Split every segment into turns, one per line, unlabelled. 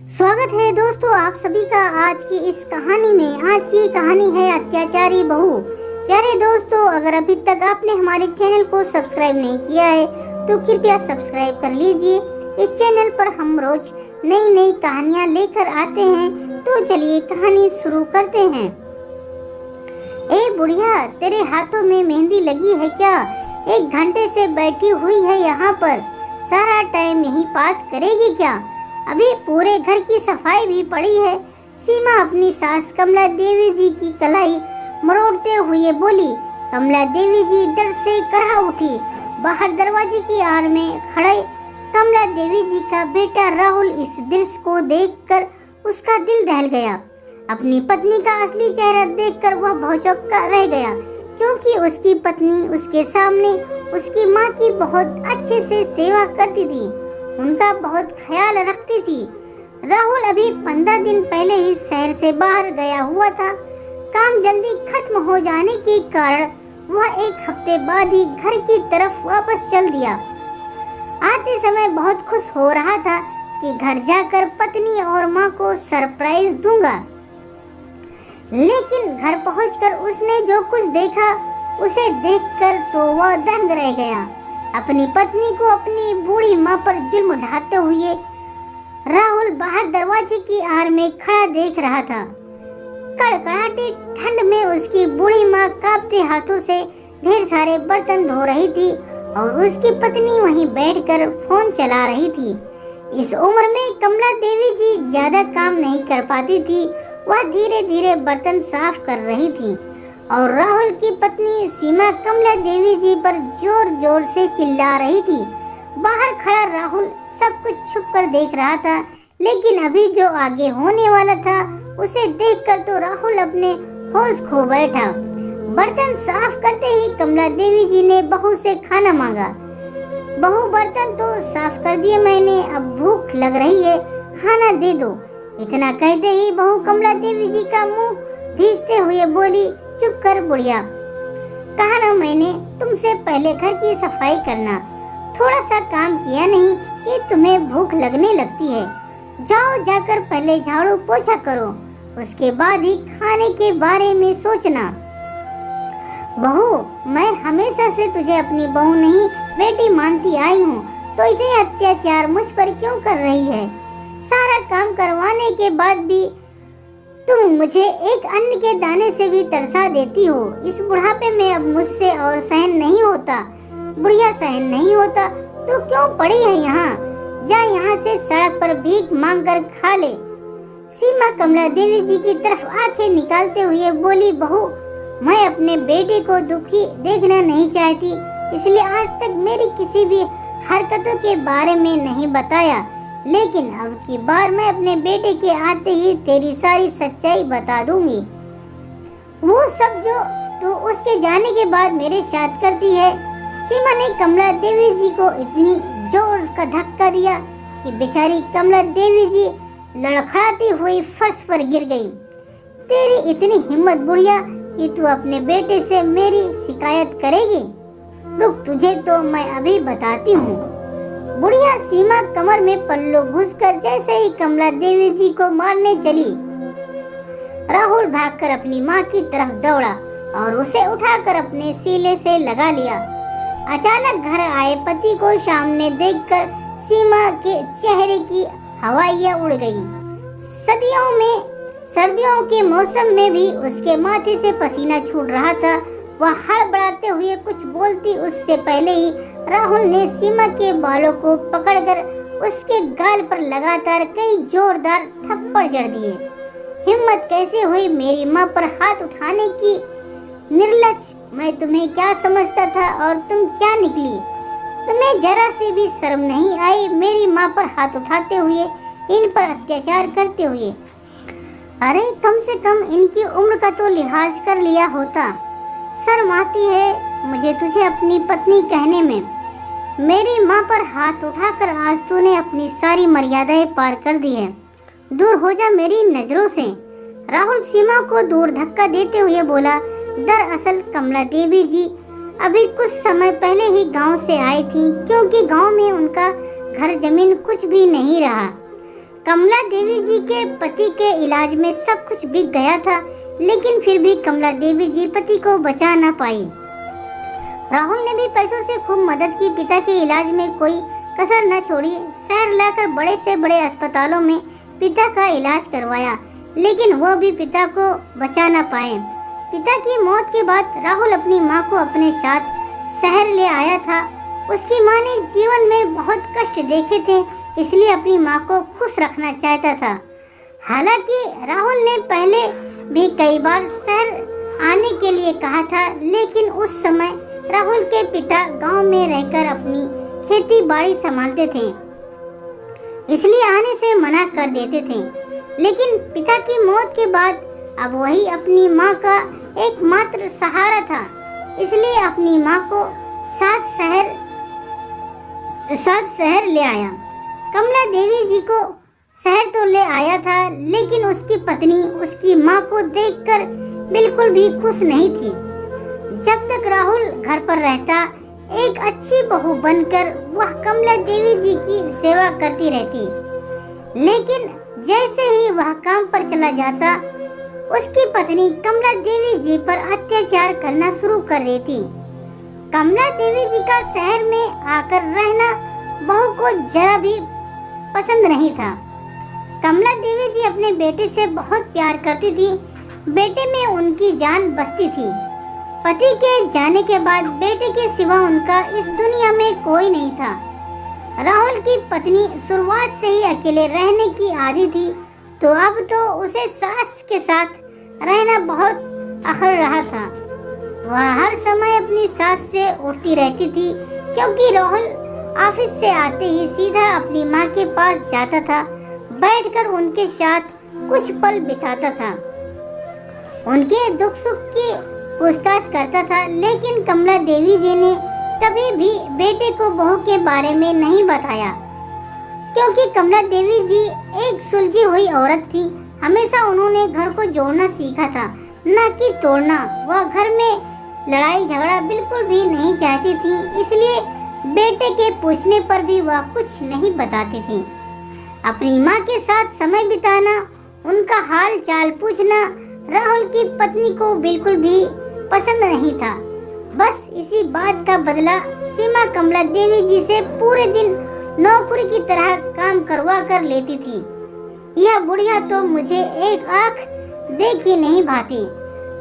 स्वागत है दोस्तों आप सभी का आज की इस कहानी में। आज की कहानी है अत्याचारी बहू। प्यारे दोस्तों, अगर अभी तक आपने हमारे चैनल को सब्सक्राइब नहीं किया है तो कृपया सब्सक्राइब कर लीजिए। इस चैनल पर हम रोज नई नई कहानियाँ लेकर आते हैं। तो चलिए कहानी शुरू करते हैं। ए बुढ़िया, तेरे हाथों में मेहंदी लगी है क्या? 1 घंटे से बैठी हुई है यहाँ पर, सारा टाइम यहीं पास करेगी क्या? अभी पूरे घर की सफाई भी पड़ी है। सीमा अपनी सास कमला देवी जी की कलाई मरोड़ते हुए बोली। कमला देवी जी डर से करहा उठी। बाहर दरवाजे की आड़ में खड़े कमला देवी जी का बेटा राहुल इस दृश्य को देखकर उसका दिल दहल गया। अपनी पत्नी का असली चेहरा देखकर वह भौचक्का रह गया, क्योंकि उसकी पत्नी उसके सामने उसकी माँ की बहुत अच्छे से सेवा करती थी, उनका बहुत ख्याल रखती थी। राहुल अभी 15 दिन पहले ही शहर से बाहर गया हुआ था। काम जल्दी खत्म हो जाने के कारण वह 1 हफ्ते बाद ही घर की तरफ वापस चल दिया। आते समय बहुत खुश हो रहा था कि घर जाकर पत्नी और माँ को सरप्राइज दूंगा, लेकिन घर पहुंचकर उसने जो कुछ देखा उसे देखकर तो वह दंग रह गया। अपनी पत्नी को अपनी बूढ़ी माँ पर जुल्म ढाते हुए राहुल बाहर दरवाजे की आड़ में खड़ा देख रहा था। कड़कड़ाती ठंड में उसकी बूढ़ी माँ कांपते हाथों से ढेर सारे बर्तन धो रही थी और उसकी पत्नी वहीं बैठकर फोन चला रही थी। इस उम्र में कमला देवी जी ज्यादा काम नहीं कर पाती थी, वह धीरे धीरे बर्तन साफ कर रही थी और राहुल की पत्नी सीमा कमला देवी जी पर जोर जोर से चिल्ला रही थी। बाहर खड़ा राहुल सब कुछ छुप कर देख रहा था, लेकिन अभी जो आगे होने वाला था उसे देखकर तो राहुल अपने होश खो बैठा। बर्तन साफ करते ही कमला देवी जी ने बहू से खाना मांगा। बहू, बर्तन तो साफ कर दिए मैंने, अब भूख लग रही है, खाना दे दो। इतना कहते ही बहू कमला देवी जी का मुंह भींचते हुए बोली, चुप कर बुढ़िया, कहा ना मैंने तुमसे पहले घर की सफाई करना। थोड़ा सा काम किया नहीं कि तुम्हें भूख लगने लगती है। जाओ जाकर पहले झाड़ू पोछा करो, उसके बाद ही खाने के बारे में सोचना। बहू, मैं हमेशा से तुझे अपनी बहू नहीं बेटी मानती आई हूँ, तो इतने अत्याचार मुझ पर क्यों कर रही है? सारा काम करवाने के बाद भी तुम मुझे एक अन्न के दाने से भी तरसा देती हो। इस बुढ़ापे में अब मुझसे और सहन नहीं होता। बुढ़िया, सहन नहीं होता तो क्यों पड़ी है यहाँ? जा यहाँ से सड़क पर भीख मांग कर खा ले। सीमा कमला देवी जी की तरफ आंखें निकालते हुए बोली, बहू, मैं अपने बेटे को दुखी देखना नहीं चाहती, इसलिए आज तक मेरी किसी भी हरकतों के बारे में नहीं बताया, लेकिन अब की बार मैं अपने बेटे के आते ही तेरी सारी सच्चाई बता दूंगी। वो सब जो तू उसके जाने के बाद मेरे साथ करती है। सीमा ने कमला देवी जी को इतनी जोर का धक्का दिया कि बेचारी कमला देवी जी लड़खड़ाती हुई फर्श पर गिर गई। तेरी इतनी हिम्मत बुढ़िया कि तू अपने बेटे से मेरी शिकायत करेगी? रुक, तुझे तो मैं अभी बताती हूँ। बुढ़िया सीमा कमर में पल्लू घुसकर जैसे ही कमला देवी जी को मारने चली, राहुल भागकर अपनी माँ की तरफ दौड़ा और उसे उठाकर अपने सीने से लगा लिया। अचानक घर आए पति को सामने देखकर सीमा के चेहरे की हवाइयाँ उड़ गईं। सर्दियों के मौसम में भी उसके माथे से पसीना छूट रहा था। वह हड़बड़ाते हुए कुछ बोलती उससे पहले ही राहुल ने सीमा के बालों को पकड़कर उसके गाल पर लगातार कई जोरदार थप्पड़ जड़ दिए। हिम्मत कैसे हुई मेरी माँ पर हाथ उठाने की? निर्लज्ज, मैं तुम्हें क्या समझता था और तुम क्या निकली? तुम्हें जरा सी भी शर्म नहीं आई मेरी माँ पर हाथ उठाते हुए, इन पर अत्याचार करते हुए? अरे कम से कम इनकी उम्र का तो लिहाज कर लिया होता। शर्म आती है मुझे तुझे अपनी पत्नी कहने में। मेरी माँ पर हाथ उठाकर आज तूने अपनी सारी मर्यादाएं पार कर दी है। दूर हो जा मेरी नजरों से। राहुल सीमा को दूर धक्का देते हुए बोला। दरअसल कमला देवी जी अभी कुछ समय पहले ही गांव से आई थी, क्योंकि गांव में उनका घर जमीन कुछ भी नहीं रहा। कमला देवी जी के पति के इलाज में सब कुछ बिक गया था, लेकिन फिर भी कमला देवी जी पति को बचा ना पाई। राहुल ने भी पैसों से खूब मदद की, पिता के इलाज में कोई कसर न छोड़ी। शहर लाकर बड़े से बड़े अस्पतालों में पिता का इलाज करवाया, लेकिन वो भी पिता को बचा ना पाए। पिता की मौत के बाद राहुल अपनी माँ को अपने साथ शहर ले आया था। उसकी माँ ने जीवन में बहुत कष्ट देखे थे, इसलिए अपनी माँ को खुश रखना चाहता था। हालांकि राहुल ने पहले भी कई बार शहर आने के लिए कहा था, लेकिन उस समय राहुल के पिता गांव में रहकर अपनी खेती बाड़ी संभालते थे, इसलिए आने से मना कर देते थे। लेकिन पिता की मौत के बाद अब वही अपनी माँ का एकमात्र सहारा था, इसलिए अपनी माँ को साथ शहर ले आया। कमला देवी जी को शहर तो ले आया था, लेकिन उसकी पत्नी उसकी माँ को देखकर बिल्कुल भी खुश नहीं थी। जब तक राहुल घर पर रहता, एक अच्छी बहू बनकर वह कमला देवी जी की सेवा करती रहती, लेकिन जैसे ही वह काम पर चला जाता, उसकी पत्नी कमला देवी जी पर अत्याचार करना शुरू कर देती। कमला देवी जी का शहर में आकर रहना बहू को जरा भी पसंद नहीं था। कमला देवी जी अपने बेटे से बहुत प्यार करती थी, बेटे में उनकी जान बसती थी। पति के जाने के बाद बेटे के सिवा उनका इस दुनिया में कोई नहीं था। राहुल की पत्नी शुरुआत से ही अकेले रहने की आदी थी, तो अब तो उसे सास के साथ रहना बहुत अखर रहा था। वह हर समय अपनी सास से उठती रहती थी, क्योंकि राहुल ऑफिस से आते ही सीधा अपनी माँ के पास जाता था, बैठकर उनके साथ कुछ पल बिताता था, उनके दुख सुख की पूछताछ करता था। लेकिन कमला देवी जी ने कभी भी बेटे को बहू के बारे में नहीं बताया, क्योंकि कमला देवी जी एक सुलझी हुई औरत थी। हमेशा उन्होंने घर को जोड़ना सीखा था, न कि तोड़ना। वह घर में लड़ाई झगड़ा बिल्कुल भी नहीं चाहती थी, इसलिए बेटे के पूछने पर भी वह कुछ नहीं बताती थी। अपनी माँ के साथ समय बिताना, उनका हाल चाल पूछना राहुल की पत्नी को बिल्कुल भी पसंद नहीं था। बस इसी बात का बदला सीमा कमला देवी जी से पूरे दिन नौकरी की तरह काम करवा कर लेती थी। यह बुढ़िया तो मुझे एक आंख देख ही नहीं भाती।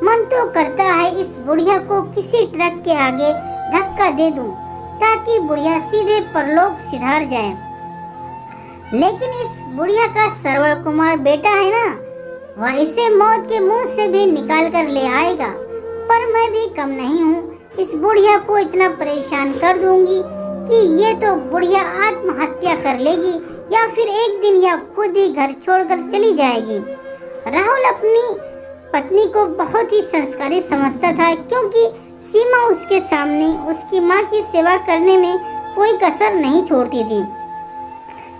मन तो करता है इस बुढ़िया को किसी ट्रक के आगे धक्का दे दूं, ताकि बुढ़िया सीधे परलोक सिधार जाए। लेकिन इस बुढ़िया का सरवर कुमार बेटा है ना, वह इसे मौत के मुंह से भी निकाल कर ले आएगा। पर मैं भी कम नहीं हूँ, इस बुढ़िया को इतना परेशान कर दूंगी कि ये तो बुढ़िया आत्महत्या कर लेगी, या फिर एक दिन या खुद ही घर छोड़कर चली जाएगी। राहुल अपनी पत्नी को बहुत ही संस्कारी समझता था, क्योंकि सीमा उसके सामने उसकी माँ की सेवा करने में कोई कसर नहीं छोड़ती थी।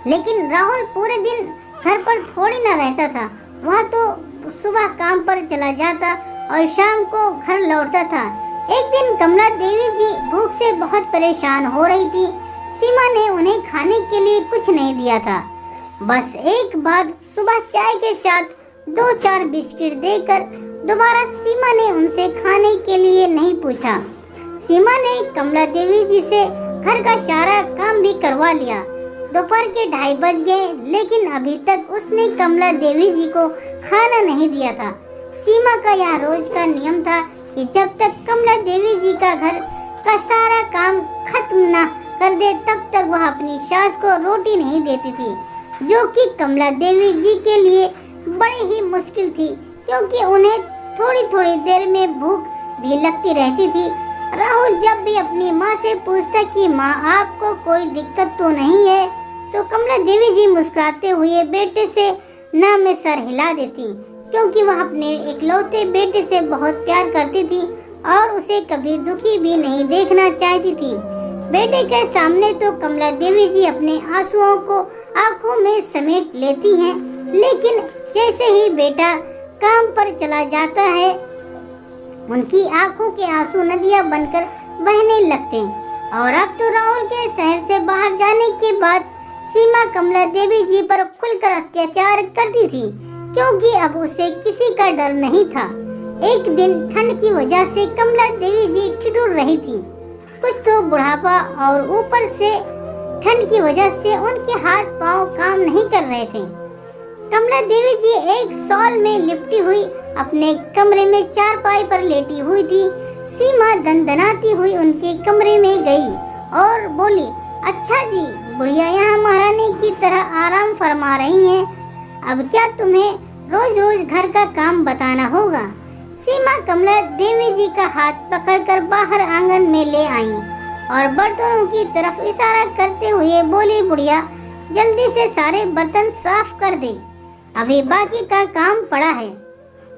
लेकिन राहुल पूरे दिन घर पर थोड़ी ना रहता था। वह तो सुबह काम पर चला जाता और शाम को घर लौटता था। एक दिन कमला देवी जी भूख से बहुत परेशान हो रही थी। सीमा ने उन्हें खाने के लिए कुछ नहीं दिया था, बस एक बार सुबह चाय के साथ 2-4 बिस्किट देकर दोबारा सीमा ने उनसे खाने के लिए नहीं पूछा। सीमा ने कमला देवी जी से घर का सारा काम भी करवा लिया। दोपहर के 2:30 बज गए, लेकिन अभी तक उसने कमला देवी जी को खाना नहीं दिया था। सीमा का यह रोज का नियम था कि जब तक कमला देवी जी का घर का सारा काम खत्म न कर दे, तब तक वह अपनी सास को रोटी नहीं देती थी, जो कि कमला देवी जी के लिए बड़ी ही मुश्किल थी, क्योंकि उन्हें थोड़ी थोड़ी देर में भूख भी लगती रहती थी। राहुल जब भी अपनी माँ से पूछता कि माँ आपको कोई दिक्कत तो नहीं है, तो कमला देवी जी मुस्कुराते हुए बेटे से ना में सर हिला देती, क्योंकि वह अपने इकलौते बेटे से बहुत प्यार करती थी और उसे कभी दुखी भी नहीं देखना चाहती थी। बेटे के सामने तो कमला देवी जी अपने आंसुओं को आंखों में समेट लेती हैं, लेकिन जैसे ही बेटा काम पर चला जाता है, उनकी आंखों के आंसू नदियां बनकर बहने लगते हैं। और अब तो राहुल के शहर से बाहर जाने के बाद सीमा कमला देवी जी पर खुलकर अत्याचार करती थी, क्योंकि अब उसे किसी का डर नहीं था। एक दिन ठंड की वजह से कमला देवी जी ठिठुर रही थी। कुछ तो बुढ़ापा और ऊपर से ठंड की वजह से उनके हाथ पांव काम नहीं कर रहे थे। कमला देवी जी एक शॉल में लिपटी हुई अपने कमरे में चारपाई पर लेटी हुई थी। सीमा दंदनाती हुई उनके कमरे में गई और बोली, अच्छा जी, बुढ़िया यहाँ महारानी की तरह आराम फरमा रही हैं। अब क्या तुम्हें रोज रोज घर का काम बताना होगा? सीमा कमला देवी जी का हाथ पकड़कर बाहर आंगन में ले आई और बर्तनों की तरफ इशारा करते हुए बोली, बुढ़िया जल्दी से सारे बर्तन साफ कर दे, अभी बाकी का काम पड़ा है,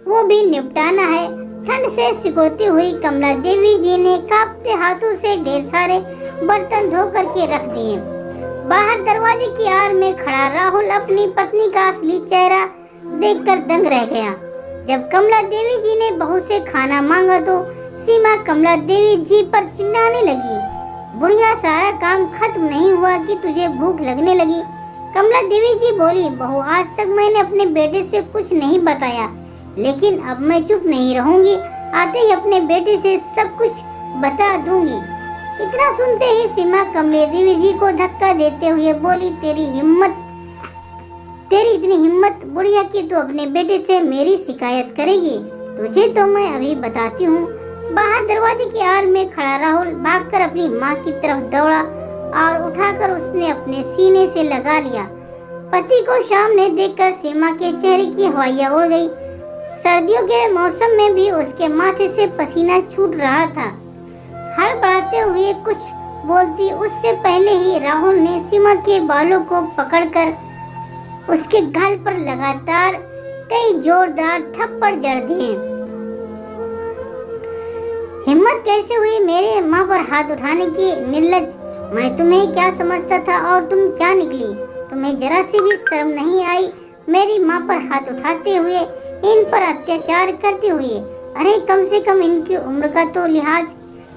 वो भी निपटाना है। ठंड से सिकुड़ती हुई कमला देवी जी ने कांपते हाथों से ढेर सारे बर्तन धो करके रख दिए। बाहर दरवाजे की आड़ में खड़ा राहुल अपनी पत्नी का असली चेहरा देखकर दंग रह गया। जब कमला देवी जी ने बहू से खाना मांगा तो सीमा कमला देवी जी पर चिल्लाने लगी, बुढ़िया सारा काम खत्म नहीं हुआ कि तुझे भूख लगने लगी। कमला देवी जी बोली, बहू आज तक मैंने अपने बेटे से कुछ नहीं बताया, लेकिन अब मैं चुप नहीं रहूंगी, आते ही अपने बेटे से सब कुछ बता दूंगी। इतना सुनते ही सीमा कमला देवी जी को धक्का देते हुए बोली, तेरी इतनी हिम्मत बुढ़िया की तो अपने बेटे से मेरी शिकायत करेगी, तुझे तो मैं अभी बताती हूँ। बाहर दरवाजे की आड़ में खड़ा राहुल भागकर अपनी माँ की तरफ दौड़ा और उठाकर उसने अपने सीने से लगा लिया। पति को सामने देखकर सीमा के चेहरे की हवाइयाँ उड़ गई। सर्दियों के मौसम में भी उसके माथे से पसीना छूट रहा था। हड़बड़ाते हुए कुछ बोलती उससे पहले ही राहुल ने सीमा के बालों को पकड़कर उसके गाल पर लगातार कई जोरदार थप्पड़ जड़ दिए। हिम्मत कैसे हुई मेरे माँ पर हाथ उठाने की, निर्लज, मैं तुम्हें क्या समझता था और तुम क्या निकली? तुम्हें जरा सी भी शर्म नहीं आई मेरी माँ पर हाथ उठाते हुए, इन पर अत्याचार करते हुए? अरे कम से कम इनकी उम्र का तो लिहाज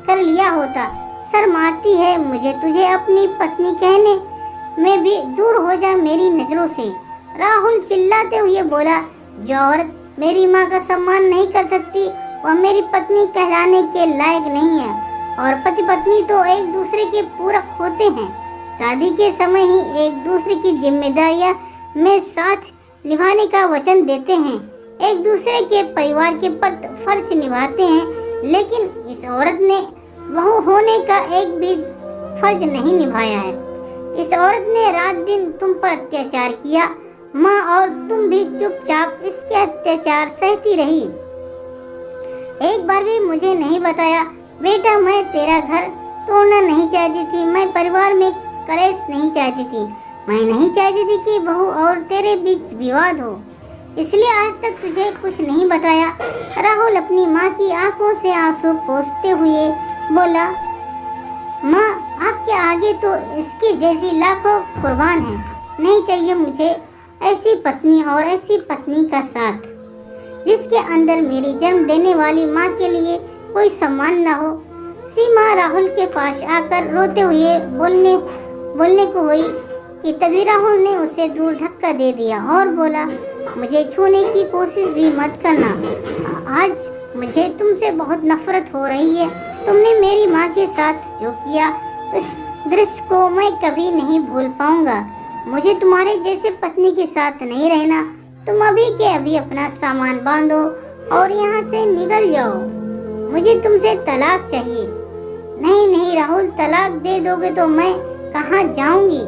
कर लिया होता। शर्म आती है मुझे तुझे अपनी पत्नी कहने में भी, दूर हो जा मेरी नजरों से। राहुल चिल्लाते हुए बोला, जो औरत मेरी माँ का सम्मान नहीं कर सकती वह मेरी पत्नी कहलाने के लायक नहीं है। और पति पत्नी तो एक दूसरे के पूरक होते हैं, शादी के समय ही एक दूसरे की जिम्मेदारियां में साथ निभाने का वचन देते हैं, एक दूसरे के परिवार के फर्ज निभाते हैं। लेकिन इस औरत ने बहू होने का एक भी फर्ज नहीं निभाया है। इस औरत ने रात दिन तुम पर अत्याचार किया माँ, और तुम भी चुपचाप इसके अत्याचार सहती रही। एक बार भी मुझे नहीं बताया। बेटा मैं तेरा घर तोड़ना नहीं चाहती थी, मैं परिवार में कलेश नहीं चाहती थी, मैं नहीं चाहती थी कि बहू और तेरे बीच विवाद हो, इसलिए आज तक तुझे कुछ नहीं बताया। राहुल अपनी माँ की आंखों से आंसू पोंछते हुए बोला, माँ आपके आगे तो इसकी जैसी लाखों कुर्बान है, नहीं चाहिए मुझे ऐसी पत्नी और ऐसी पत्नी का साथ जिसके अंदर मेरी जन्म देने वाली माँ के लिए कोई सम्मान न हो। सीमा राहुल के पास आकर रोते हुए बोलने को हुई कि तभी राहुल ने उसे दूर धक्का दे दिया और बोला, मुझे छूने की कोशिश भी मत करना, आज मुझे तुमसे बहुत नफरत हो रही है। तुमने मेरी माँ के साथ जो किया उस दृश्य को मैं कभी नहीं भूल पाऊंगा। मुझे तुम्हारे जैसे पत्नी के साथ नहीं रहना। तुम अभी के अभी अपना सामान बांधो और यहाँ से निकल जाओ, मुझे तुमसे तलाक चाहिए। नहीं नहीं राहुल, तलाक दे दोगे तो मैं कहाँ जाऊंगी?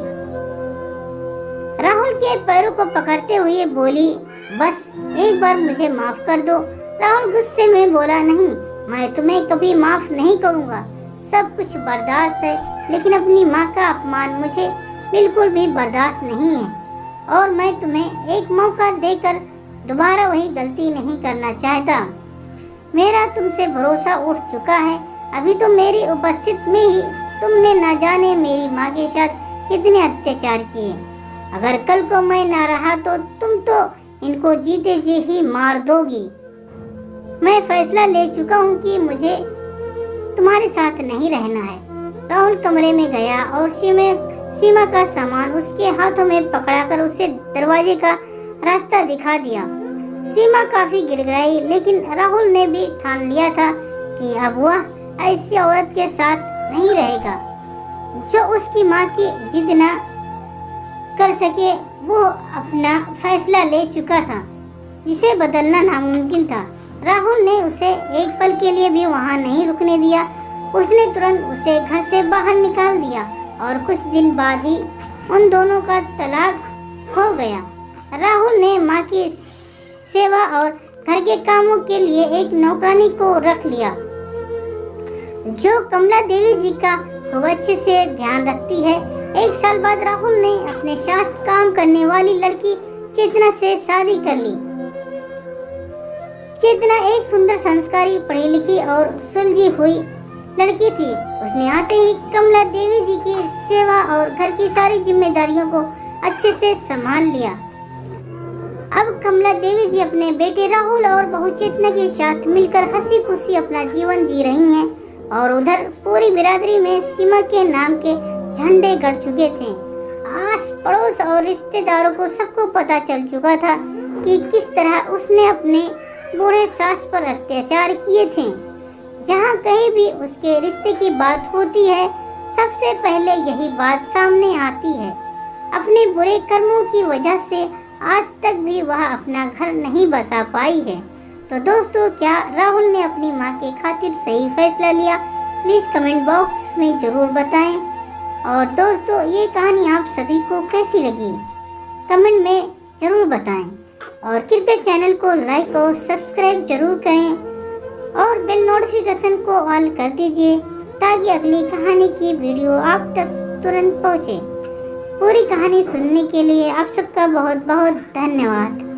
राहुल के पैरों को पकड़ते हुए बोली, बस एक बार मुझे माफ कर दो। राहुल गुस्से में बोला, नहीं मैं तुम्हें कभी माफ नहीं करूँगा। सब कुछ बर्दाश्त है, लेकिन अपनी माँ का अपमान मुझे बिल्कुल भी बर्दाश्त नहीं है, और मैं तुम्हें एक मौका देकर दोबारा वही गलती नहीं करना चाहता। मेरा तुमसे भरोसा उठ चुका है। अभी तो मेरी उपस्थिति में ही तुमने न जाने मेरी माँ के साथ कितने अत्याचार किए। अगर कल को मैं ना रहा तो तुम तो इनको जीते जी ही मार दोगी। मैं फैसला ले चुका हूँ कि मुझे तुम्हारे साथ नहीं रहना है। राहुल कमरे में गया और सीमा का सामान उसके हाथों में पकड़ाकर उसे दरवाजे का रास्ता दिखा दिया। सीमा काफी गिड़गिड़ाई, लेकिन राहुल ने भी ठान लिया था कि अब वह ऐसी औरत के साथ नहीं रहेगा जो उसकी माँ की जिद न कर सके। वो अपना फैसला ले चुका था जिसे बदलना नामुमकिन था। राहुल ने उसे एक पल के लिए भी वहां नहीं रुकने दिया। उसने तुरंत उसे घर से बाहर निकाल दिया और कुछ दिन बाद ही उन दोनों का तलाक हो गया। राहुल ने माँ की सेवा और घर के कामों के लिए एक नौकरानी को रख लिया जो कमला देवी जी का खूब अच्छे से ध्यान रखती है। 1 साल बाद राहुल ने अपने साथ काम करने वाली लड़की चेतना से शादी कर ली। चेतना एक सुंदर, संस्कारी, पढ़ी लिखी और सुलझी हुई लड़की थी। उसने आते ही कमला देवी जी की सेवा और घर की सारी जिम्मेदारियों को अच्छे से संभाल लिया। अब कमला देवी जी अपने बेटे राहुल और बहू चेतना के साथ मिलकर हंसी खुशी अपना जीवन जी रही हैं और उधर पूरी बिरादरी में सीमा के नाम के झंडे गड़ चुके थे। आस पड़ोस और रिश्तेदारों को सबको पता चल चुका था कि किस तरह उसने अपने बूढ़े सास पर अत्याचार किए थे। जहाँ कहीं भी उसके रिश्ते की बात होती है, सबसे पहले यही बात सामने आती है। अपने बुरे कर्मों की वजह से आज तक भी वह अपना घर नहीं बसा पाई है। तो दोस्तों, क्या राहुल ने अपनी माँ के खातिर सही फैसला लिया? प्लीज़ कमेंट बॉक्स में ज़रूर बताएं। और दोस्तों, ये कहानी आप सभी को कैसी लगी कमेंट में ज़रूर बताएं और कृपया चैनल को लाइक और सब्सक्राइब जरूर करें और बेल नोटिफिकेशन को ऑल कर दीजिए ताकि अगली कहानी की वीडियो आप तक तुरंत पहुंचे। पूरी कहानी सुनने के लिए आप सबका बहुत बहुत धन्यवाद।